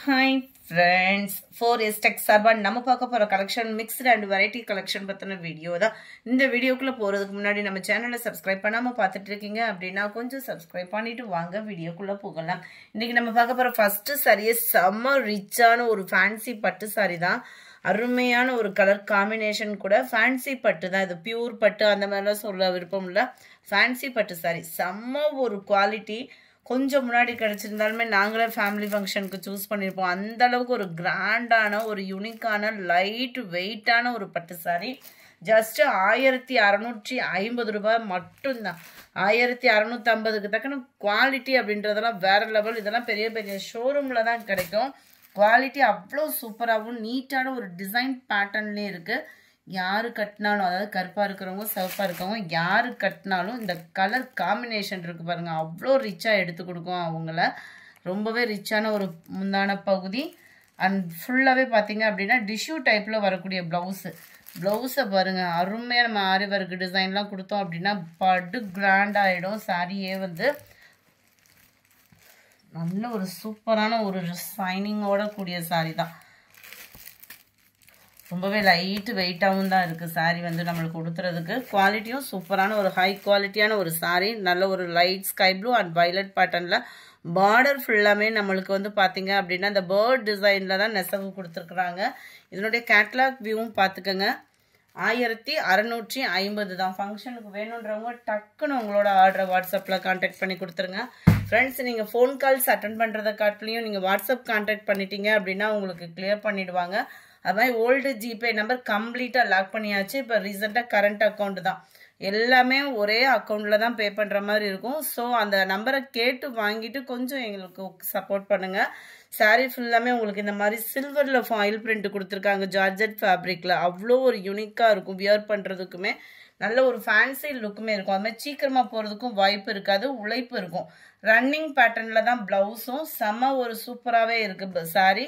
Hi friends, 4S Tech சார்பா நம்ம பார்க்க போற collection mixed and variety collection பத்தின வீடியோ தான். இந்த வீடியோக்குள்ள போறதுக்கு முன்னாடி நம்ம சேனலை சப்ஸ்கிரைப் பண்ணாம பார்த்துட்டு இருக்கீங்க அப்படின்னா கொஞ்சம் சப்ஸ்கிரைப் பண்ணிட்டு வாங்க வீடியோக்குள்ள போகலாம். இன்னைக்கு நம்ம பார்க்க போற ஃபர்ஸ்ட் சாரியே செம்ம ரிச்சான ஒரு ஃபேன்சி பட்டு சாரி தான். அருமையான ஒரு கலர் காம்பினேஷன் கூட ஃபேன்சி பட்டு தான். இது பியூர் பட்டு அந்த மாதிரிலாம் சொல்ல விருப்பம் இல்லை. ஃபேன்சி பட்டு சாரி செம்ம ஒரு குவாலிட்டி. கொஞ்சம் முன்னாடி கிடைச்சிருந்தாலுமே நாங்களே ஃபேமிலி ஃபங்க்ஷனுக்கு சூஸ் பண்ணியிருப்போம். அந்த அளவுக்கு ஒரு கிராண்டான ஒரு யூனிக்கான லைட் வெயிட்டான ஒரு பட்டு சாரி. ஜஸ்ட் 1650 ரூபாய் மட்டும்தான். 1650க்கு தக்கன குவாலிட்டி அப்படின்றதெல்லாம் வேற லெவல். இதெல்லாம் பெரிய பெரிய ஷோரூம்ல தான் கிடைக்கும். குவாலிட்டி அவ்வளோ சூப்பராகவும் நீட்டான ஒரு டிசைன் பேட்டர்ன்லேயே இருக்குது. யாரு கட்டினாலும், அதாவது கருப்பாக இருக்கிறவங்க சிவப்பாக இருக்கிறவங்க யாரு கட்டினாலும் இந்த கலர் காம்பினேஷன் இருக்குது பாருங்கள், அவ்வளோ ரிச்சாக எடுத்து கொடுக்கும் அவங்கள. ரொம்பவே ரிச்சான ஒரு முந்தான பகுதி. அண்ட் ஃபுல்லாகவே பார்த்தீங்க அப்படின்னா டிஷ்யூ டைப்பில் வரக்கூடிய ப்ளவுஸை பாருங்கள், அருமையாக நம்ம ஆரி ஒர்க் டிசைன்லாம் கொடுத்தோம் அப்படின்னா படு கிராண்ட் ஆகிடும். சாரியே நல்ல ஒரு சூப்பரான ஒரு ஷைனிங்கோட கூடிய சாரி தான். ரொம்பவே லைட்டு வெயிட்டாகவும் தான் இருக்குது சாரீ நம்மளுக்கு கொடுத்துறதுக்கு. குவாலிட்டியும் சூப்பரான ஒரு ஹை குவாலிட்டியான ஒரு சாரீ. நல்ல ஒரு light sky blue and violet பேட்டர்னில் பார்டர் ஃபுல்லாமே நம்மளுக்கு பார்த்தீங்க அப்படின்னா இந்த பேர்ட் டிசைனில் தான் நெசவு கொடுத்துருக்குறாங்க. இதனுடைய கேட்லாக் வியூவும் பார்த்துக்கோங்க. 1650 தான். ஃபங்க்ஷனுக்கு வேணுன்றவங்க டக்குன்னு உங்களோட ஆர்டரை வாட்ஸ்அப்பில் கான்டாக்ட் பண்ணி கொடுத்துருங்க. ஃப்ரெண்ட்ஸ், நீங்கள் ஃபோன் கால்ஸ் அட்டன் பண்ணுறதை காட்டிலையும் நீங்கள் வாட்ஸ்அப் கான்டாக்ட் பண்ணிட்டீங்க அப்படின்னா உங்களுக்கு கிளியர் பண்ணிவிடுவாங்க. அது மாதிரி ஓல்டு ஜிபே நம்பர் கம்ப்ளீட்டாக லாக் பண்ணியாச்சு. இப்போ ரீசெண்டாக கரண்ட் அக்கௌண்ட் தான். எல்லாமே ஒரே அக்கௌண்ட்டில் தான் பே பண்ணுற மாதிரி இருக்கும். ஸோ அந்த நம்பரை கேட்டு வாங்கிட்டு கொஞ்சம் எங்களுக்கு சப்போர்ட் பண்ணுங்கள். சாரீ ஃபுல்லாமே உங்களுக்கு இந்த மாதிரி சில்வரில் ஃபாயில் பிரிண்ட் கொடுத்துருக்காங்க. ஜார்ஜெட் ஃபேப்ரிக்கில் அவ்வளோ ஒரு யூனிக்காக இருக்கும். வியர் பண்ணுறதுக்குமே நல்ல ஒரு ஃபேன்சி லுக்குமே இருக்கும். அது மாதிரி சீக்கிரமாக போகிறதுக்கும் வாய்ப்பு இருக்காது, உழைப்பு இருக்கும். ரன்னிங் பேட்டர்னில் தான் ப்ளவுஸும் செம்ம ஒரு சூப்பராகவே இருக்குது. சாரீ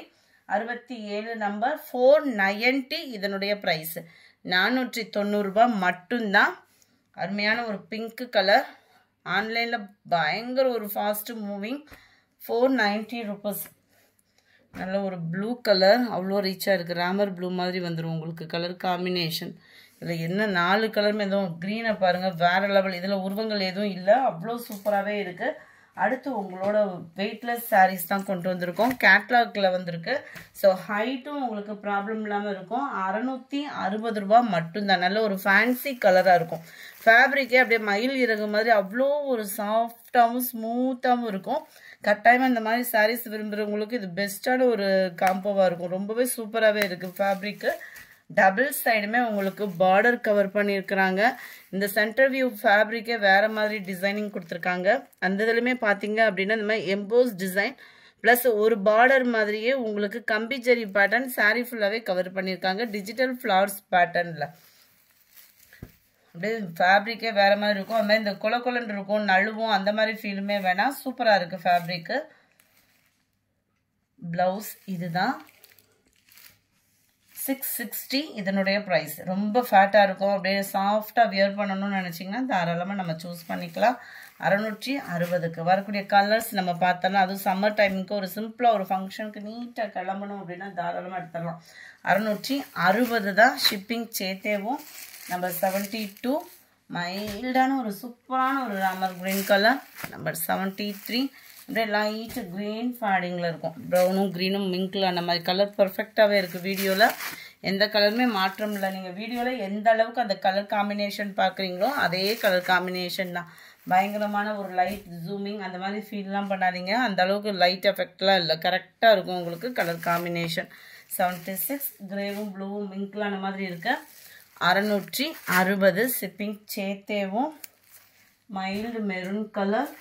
67 நம்பர் 490. இதனுடைய ப்ரைஸ் 490 ரூபாய் மட்டும்தான். அருமையான ஒரு பிங்க் கலர். ஆன்லைனில் பயங்கர ஒரு ஃபாஸ்ட் மூவிங். 490 ருபீஸ். நல்ல ஒரு ப்ளூ கலர், அவ்வளோ ரீச்சாக இருக்குது. ராமர் ப்ளூ மாதிரி வந்துடும் உங்களுக்கு கலர் காம்பினேஷன். இதில் என்ன 4 கலருமே எதுவும் க்ரீனை பாருங்கள், வேறு லெவல். இதில் உருவங்கள் எதுவும் இல்லை, அவ்வளோ சூப்பராகவே இருக்குது. அடுத்து உங்களோட வெயிட்லெஸ் சாரீஸ் தான் கொண்டு வந்திருக்கோம். கேட்லாகில் வந்திருக்கு. ஸோ ஹைட்டும் உங்களுக்கு ப்ராப்ளம் இல்லாமல் இருக்கும். 660 ரூபா மட்டும்தான். நல்ல ஒரு ஃபேன்சி கலராக இருக்கும். ஃபேப்ரிக்கே அப்படியே மயில் இறகு மாதிரி அவ்வளோ ஒரு சாஃப்டாகவும் ஸ்மூத்தாகவும் இருக்கும். கட்டாயமாக இந்த மாதிரி சாரீஸ் விரும்புகிறவங்களுக்கு இது பெஸ்ட்டான ஒரு காம்போவாக இருக்கும். ரொம்பவே சூப்பராகவே இருக்குது ஃபேப்ரிக்கு. டபுள் சைடுமே உங்களுக்கு பார்டர் கவர் பண்ணியிருக்கிறாங்க. இந்த சென்டர் வியூ ஃபேப்ரிக்கே வேறு மாதிரி டிசைனிங் கொடுத்துருக்காங்க. அந்த இதுலையுமே பார்த்தீங்க அப்படின்னா இந்த மாதிரி எம்போஸ் டிசைன் ப்ளஸ் ஒரு பார்டர் மாதிரியே உங்களுக்கு கம்பி ஜரி பேட்டர்ன் சாரீ ஃபுல்லாகவே கவர் பண்ணியிருக்காங்க. டிஜிட்டல் ஃப்ளவர்ஸ் பேட்டர்னில் அப்படியே ஃபேப்ரிக்கே வேறு மாதிரி இருக்கும். அது மாதிரி இந்த கொலன்னு இருக்கும், நழுவும், அந்த மாதிரி ஃபீலுமே வேணாம். சூப்பராக இருக்குது ஃபேப்ரிக்கு. ப்ளவுஸ் இதுதான் 660. இதனுடைய ப்ரைஸ். ரொம்ப ஃபேட்டாக இருக்கும், அப்படியே சாஃப்டாக வியர் பண்ணணும்னு நினச்சிங்கன்னா தாராளமாக நம்ம சூஸ் பண்ணிக்கலாம். 660க்கு வரக்கூடிய கலர்ஸ் நம்ம பார்த்தோம்னா, அதுவும் சம்மர் டைமுக்கு ஒரு சிம்பிளாக ஒரு ஃபங்க்ஷனுக்கு நீட்டாக கிளம்பணும் அப்படின்னா தாராளமாக எடுத்துடலாம். 660 தான். ஷிப்பிங் சேர்த்தேவும். நம்பர் 72 மைல்டான ஒரு சூப்பரான ஒரு ராமர் க்ரீன் கலர். நம்பர் 73 அப்படியே லைட்டு க்ரீன் ஃபேடிங்கில் இருக்கும். ப்ரௌனும் க்ரீனும் மிங்கில் அந்த மாதிரி கலர் பர்ஃபெக்டாகவே இருக்குது. வீடியோவில் எந்த கலருமே மாற்றம் இல்லை. நீங்கள் வீடியோவில் எந்த அளவுக்கு அந்த கலர் காம்பினேஷன் பார்க்குறீங்களோ அதே கலர் காம்பினேஷன் தான். பயங்கரமான ஒரு லைட் ஜூமிங் அந்த மாதிரி ஃபீல்லாம் பண்ணாதீங்க. அந்த அளவுக்கு லைட் எஃபெக்ட்லாம் இல்லை, கரெக்டாக இருக்கும் உங்களுக்கு கலர் காம்பினேஷன். 76 கிரேவும் ப்ளூவும் மிங்கில் அந்த மாதிரி இருக்கு. 660 ஷிப்பிங் சேர்த்தேவும். Mild maroon colour.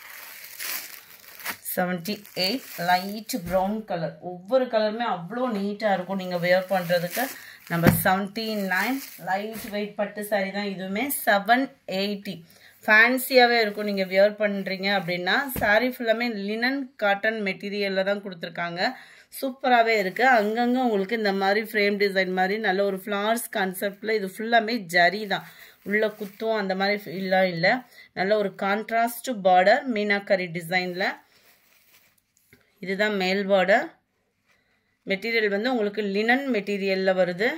78 light brown colour. ஒவ்வொரு கலருமே அவ்வளோ நீட்டாக இருக்கும் நீங்கள் வியர் பண்ணுறதுக்கு. நம்பர் 79 லைட் வெயிட் பட்டு சாரி தான். இதுவுமே 780. ஃபேன்சியாகவே இருக்கும் நீங்கள் வியர் பண்ணுறீங்க அப்படின்னா. சாரீ ஃபுல்லாமே லினன் காட்டன் மெட்டீரியலில் தான் கொடுத்துருக்காங்க. சூப்பராகவே இருக்குது. அங்கங்கே உங்களுக்கு இந்த மாதிரி ஃப்ரேம் டிசைன் மாதிரி நல்ல ஒரு ஃப்ளார்ஸ் கான்செப்டில் இது ஃபுல்லாமே ஜரி தான். உள்ள குத்தும் அந்த மாதிரி ஃபீல்லாம் இல்லை. நல்ல ஒரு கான்ட்ராஸ்ட் பார்டர் மீனாக்கரி டிசைனில். இதுதான் மேல் பார்டர். மெட்டீரியல் வந்து உங்களுக்கு லினன் மெட்டீரியலில் வருது.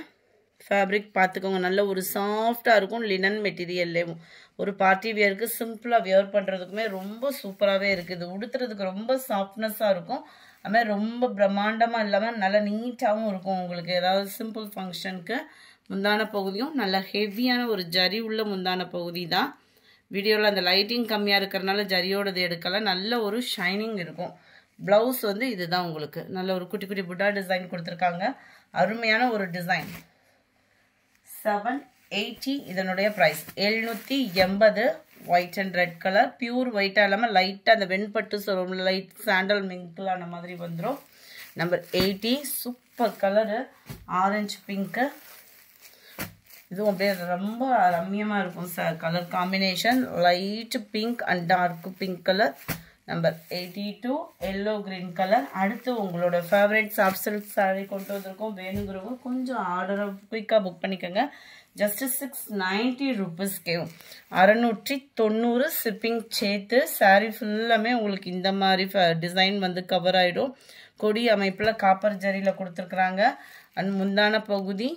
ஃபேப்ரிக் பார்த்துக்கோங்க, நல்ல ஒரு சாஃப்டாக இருக்கும். லினன் மெட்டீரியல்லேயும் ஒரு பார்ட்டி வியருக்கு சிம்பிளாக வியர் பண்ணுறதுக்குமே ரொம்ப சூப்பராகவே இருக்குது. உடுத்துறதுக்கு ரொம்ப சாஃப்ட்னஸாக இருக்கும். அதுமாதிரி ரொம்ப பிரம்மாண்டமாக இல்லாமல் நல்லா நீட்டாகவும் இருக்கும். உங்களுக்கு ஏதாவது சிம்பிள் ஃபங்க்ஷனுக்கு முந்தான பகுதியும் நல்ல ஹெவியான ஒரு ஜரி உள்ள முந்தான பகுதி தான். வீடியோவில் அந்த லைட்டிங் கம்மியாக இருக்கிறனால ஜரியோடது எடுக்கல. நல்ல ஒரு ஷைனிங் இருக்கும். ப்ளவுஸ் வந்து இதுதான் உங்களுக்கு நல்ல ஒரு குட்டி குட்டி புட்டா டிசைன் கொடுத்துருக்காங்க. அருமையான ஒரு டிசைன். 780 இதனுடைய price. 780 white and red colour. Pure ஒயிட்டாக இல்லாமல் லைட்டாக அந்த வெண்பட்டு சொல்லுவோம், லைட் சாண்டல் மிங்கிளான மாதிரி வந்துடும். Number 80 super colour, orange pink. இதுவும் அப்படியே ரொம்ப ரம்மியமாக இருக்கும் sir. Colour combination light pink and dark pink colour. Number 82 yellow green colour. அடுத்து உங்களோட ஃபேவரட் சாஃப்ட் சில்க் சாரீ கொண்டு வந்திருக்கோம். வேணுங்கிறவங்க கொஞ்சம் ஆர்டரை குயிக்காக புக் பண்ணிக்கோங்க. ஜஸ்ட் 690 ருபீஸ்க்கே 690 ஷிப்பிங் சேர்த்து. சாரீ ஃபுல்லாமே உங்களுக்கு இந்த மாதிரி டிசைன் வந்து கவர் ஆகிடும். கொடி அமைப்பில் காப்பர் ஜரியில் கொடுத்துருக்குறாங்க. அண்ட் முந்தான பகுதி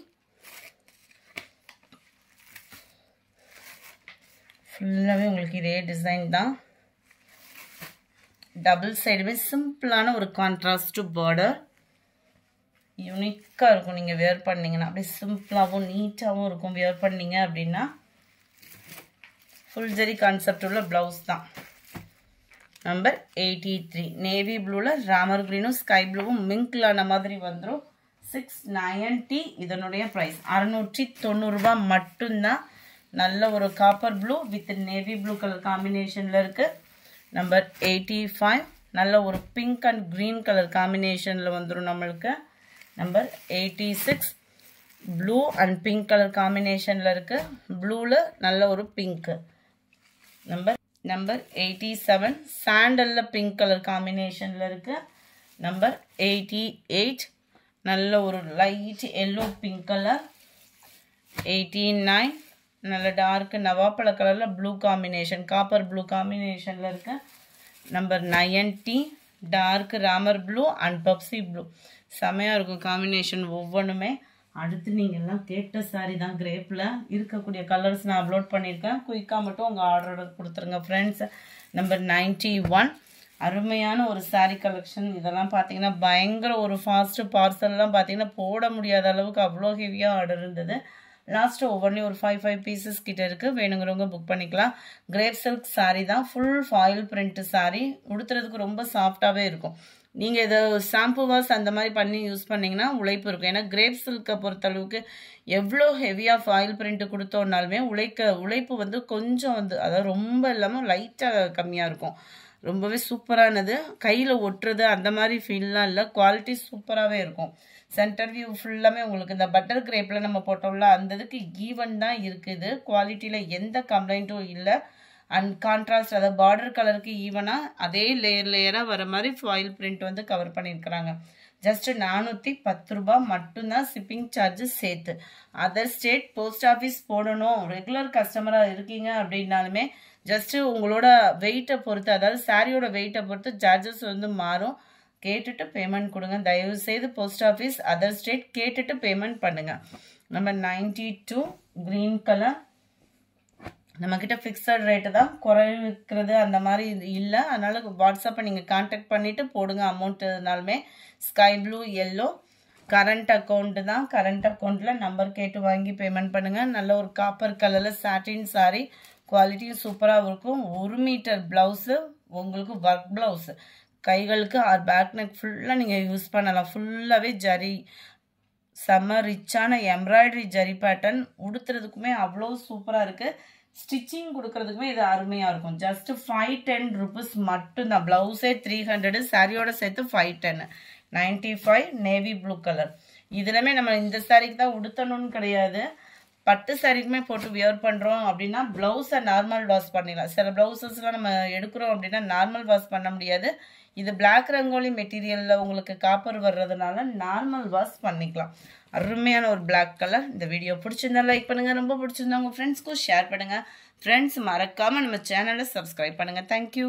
ஃபுல்லாகவே உங்களுக்கு இதே டிசைன் தான். டபுள் சைடுமே சிம்பிளான ஒரு கான்ட்ராஸ்ட் பார்டர். யூனிக்காக இருக்கும். நீங்கள் வியர் பண்ணிங்கன்னா அப்படியே சிம்பிளாகவும் நீட்டாகவும் இருக்கும். வியர் பண்ணிங்க அப்படின்னா ஃபுல் ஜரி கான்செப்ட் உள்ள ப்ளவுஸ் தான். நம்பர் 83 நேவி ப்ளூவில் ராமர் க்ரீனும் ஸ்கை ப்ளூவும் மிங்க்லான மாதிரி வந்துடும். 690 இதனுடைய ப்ரைஸ். 690 ரூபா மட்டும்தான். நல்ல ஒரு copper blue with navy blue colour காம்பினேஷனில் இருக்குது. நம்பர் 85 நல்ல ஒரு பிங்க் அண்ட் க்ரீன் கலர் காம்பினேஷனில் வந்துடும் நம்மளுக்கு. Number 86 blue and pink colour காம்பினேஷனில் இருக்குது. ப்ளூவில் நல்ல ஒரு பிங்க்கு. நம்பர் 87 சாண்டலில் பிங்க் கலர் காம்பினேஷனில் இருக்குது. நம்பர் 88 நல்ல ஒரு லைட் எல்லோ பிங்க் கலர். 89 நல்ல டார்க் நவாப்பழ கலரில் ப்ளூ காம்பினேஷன், காப்பர் ப்ளூ காம்பினேஷனில் இருக்கு. Number 90 dark Ramar blue and Pepsi blue. செமையாக இருக்கும் காம்பினேஷன் ஒவ்வொன்றுமே. அடுத்து நீங்கள் எல்லாம் கேட்ட சாரி தான். கிரேப்பில் இருக்கக்கூடிய கலர்ஸ் நான் அப்லோட் பண்ணியிருக்கேன். குயிக்காக மட்டும் உங்கள் ஆர்டரோட கொடுத்துருங்க ஃப்ரெண்ட்ஸ். நம்பர் 91 அருமையான ஒரு சாரீ கலெக்ஷன். இதெல்லாம் பார்த்தீங்கன்னா பயங்கர ஒரு ஃபாஸ்ட்டு பார்சல்லாம் பார்த்தீங்கன்னா போட முடியாத அளவுக்கு அவ்வளோ ஹெவியாக ஆர்டர் இருந்தது. லாஸ்ட்டு ஒவ்வொன்றையும் ஒரு 5 பீசஸ் கிட்ட இருக்குது. வேணுங்கிறவங்க புக் பண்ணிக்கலாம். கிரேப் சில்க் சாரீ தான். Full foil print sari. உடுத்துறதுக்கு ரொம்ப சாஃப்டாகவே இருக்கும். நீங்கள் இதை ஷாம்பு வாஷ் அந்த மாதிரி பண்ணி யூஸ் பண்ணிங்கன்னா உழைப்பு இருக்கும். ஏன்னா கிரேப் சில்கை பொறுத்தளவுக்கு எவ்வளோ ஹெவியாக ஃபாயில் பிரிண்ட் கொடுத்தோன்னாலுமே உழைப்பு வந்து கொஞ்சம் வந்து அதாவது ரொம்ப இல்லாமல் லைட்டாக கம்மியாக இருக்கும். ரொம்பவே சூப்பரானது. கையில் ஒட்டுறது அந்த மாதிரி ஃபீல்லாம் இல்லை. குவாலிட்டி சூப்பராகவே இருக்கும். சென்டர் வியூ ஃபுல்லாமே உங்களுக்கு இந்த பட்டர் கிரேப்பில் நம்ம போட்டோம்ல அந்த இதுக்கு ஈவன் தான் இருக்குது. குவாலிட்டியில் எந்த கம்ப்ளைண்ட்டும் இல்லை. அண்ட் கான்ட்ராஸ்ட் அதாவது பார்டர் கலருக்கு ஈவனாக அதே லேயராக வர மாதிரி ஃபாயில் பிரிண்ட் வந்து கவர் பண்ணியிருக்கிறாங்க. ஜஸ்ட் 410 ரூபா மட்டும்தான் ஷிப்பிங் சார்ஜஸ் சேர்த்து. அதர் ஸ்டேட் போஸ்ட் ஆஃபீஸ் போடணும் ரெகுலர் கஸ்டமராக இருக்கீங்க அப்படின்னாலுமே ஜஸ்ட்டு உங்களோட வெயிட்டை பொறுத்து அதாவது சாரியோட வெயிட்டை பொறுத்து சார்ஜஸ் வந்து மாறும். கேட்டுட்டு பேமெண்ட் கொடுங்க. தயவு செய்து போஸ்ட் ஆஃபீஸ் அதர் ஸ்டேட் கேட்டுட்டு பேமெண்ட் பண்ணுங்க. Number 92 green colour. நம்மக்கிட்ட ஃபிக்ஸட் ரேட்டு தான், குறைவிக்கிறது அந்த மாதிரி இல்லை. அதனால வாட்ஸ்அப்பை நீங்கள் கான்டாக்ட் பண்ணிவிட்டு போடுங்க. அமௌண்ட்டுனாலுமே sky blue yellow current account தான். கரண்ட் அக்கௌண்ட்டில் நம்பர் கேட்டு வாங்கி பேமெண்ட் பண்ணுங்கள். நல்ல ஒரு காப்பர் கலரில் சாட்டின் சாரி. குவாலிட்டியும் சூப்பராக இருக்கும். 1 மீட்டர் ப்ளவுஸு உங்களுக்கு ஒர்க் ப்ளவுஸு. கைகளுக்கு ஆர் பேக் நெக் ஃபுல்லாக நீங்கள் யூஸ் பண்ணலாம். ஃபுல்லாகவே ஜரி செம்ம ரிச்சான எம்ப்ராய்டரி ஜரி பேட்டர்ன். உடுத்துறதுக்குமே அவ்வளோ சூப்பராக இருக்குது. ஸ்டிச்சிங் கொடுக்கறதுக்குமே இது அருமையாக இருக்கும். ஜஸ்ட் 510 ருபீஸ் மட்டும்தான். ப்ளவுஸே 300, சாரியோட சேர்த்து 510. 95 நேவி ப்ளூ கலர். இதுலமே நம்ம இந்த சாரிக்கு தான் உடுத்தணும்னு கிடையாது. பட்டு சாரிக்குமே போட்டு வியர் பண்ணுறோம் அப்படின்னா ப்ளவுஸை நார்மல் வாஷ் பண்ணிடலாம். சில ப்ளவுசஸ்லாம் நம்ம எடுக்கிறோம் அப்படின்னா நார்மல் வாஷ் பண்ண முடியாது. இது பிளாக் ரங்கோலி மெட்டீரியலில் உங்களுக்கு காப்பர் வர்றதுனால நார்மல் வாஷ் பண்ணிக்கலாம். அருமையான ஒரு பிளாக் கலர். இந்த வீடியோ பிடிச்சிருந்தா லைக் பண்ணுங்கள். ரொம்ப பிடிச்சிருந்தா உங்கள் ஃப்ரெண்ட்ஸ்க்கும் ஷேர் பண்ணுங்கள். ஃப்ரெண்ட்ஸ் மறக்காமல் நம்ம சேனலை சப்ஸ்கிரைப் பண்ணுங்கள். தேங்க்யூ.